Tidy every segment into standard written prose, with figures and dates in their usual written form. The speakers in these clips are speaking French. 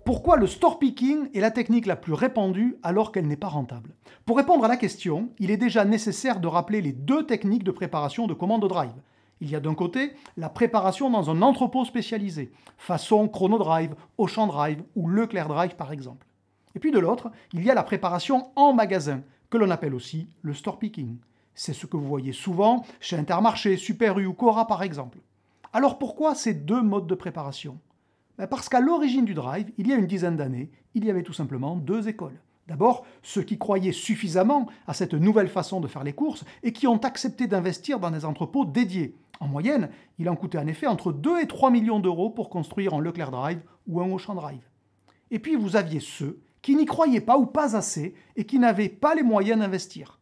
Pourquoi le store picking est la technique la plus répandue alors qu'elle n'est pas rentable? Pour répondre à la question, il est déjà nécessaire de rappeler les deux techniques de préparation de commande drive. Il y a d'un côté la préparation dans un entrepôt spécialisé, façon Chrono Drive, Auchan Drive ou Leclerc Drive par exemple. Et puis de l'autre, il y a la préparation en magasin, que l'on appelle aussi le store picking. C'est ce que vous voyez souvent chez Intermarché, Super U ou Cora par exemple. Alors pourquoi ces deux modes de préparation? Parce qu'à l'origine du drive, il y a une dizaine d'années, il y avait tout simplement deux écoles. D'abord, ceux qui croyaient suffisamment à cette nouvelle façon de faire les courses et qui ont accepté d'investir dans des entrepôts dédiés. En moyenne, il en coûtait en effet entre 2 et 3 millions d'euros pour construire un Leclerc Drive ou un Auchan Drive. Et puis vous aviez ceux qui n'y croyaient pas ou pas assez et qui n'avaient pas les moyens d'investir.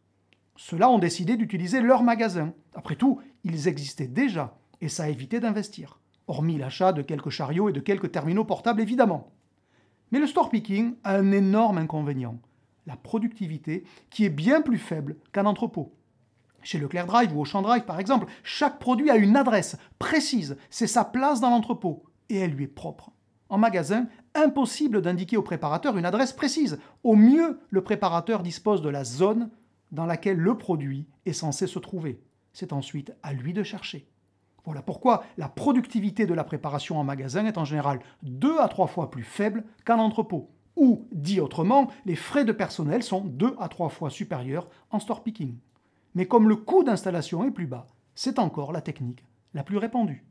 Ceux-là ont décidé d'utiliser leur magasin. Après tout, ils existaient déjà et ça a évité d'investir. Hormis l'achat de quelques chariots et de quelques terminaux portables évidemment. Mais le store picking a un énorme inconvénient, la productivité qui est bien plus faible qu'un entrepôt. Chez Leclerc Drive ou Auchan Drive par exemple, chaque produit a une adresse précise, c'est sa place dans l'entrepôt et elle lui est propre. En magasin, impossible d'indiquer au préparateur une adresse précise. Au mieux, le préparateur dispose de la zone dans laquelle le produit est censé se trouver. C'est ensuite à lui de chercher. Voilà pourquoi la productivité de la préparation en magasin est en général 2 à 3 fois plus faible qu'en entrepôt. Ou, dit autrement, les frais de personnel sont 2 à 3 fois supérieurs en store picking. Mais comme le coût d'installation est plus bas, c'est encore la technique la plus répandue.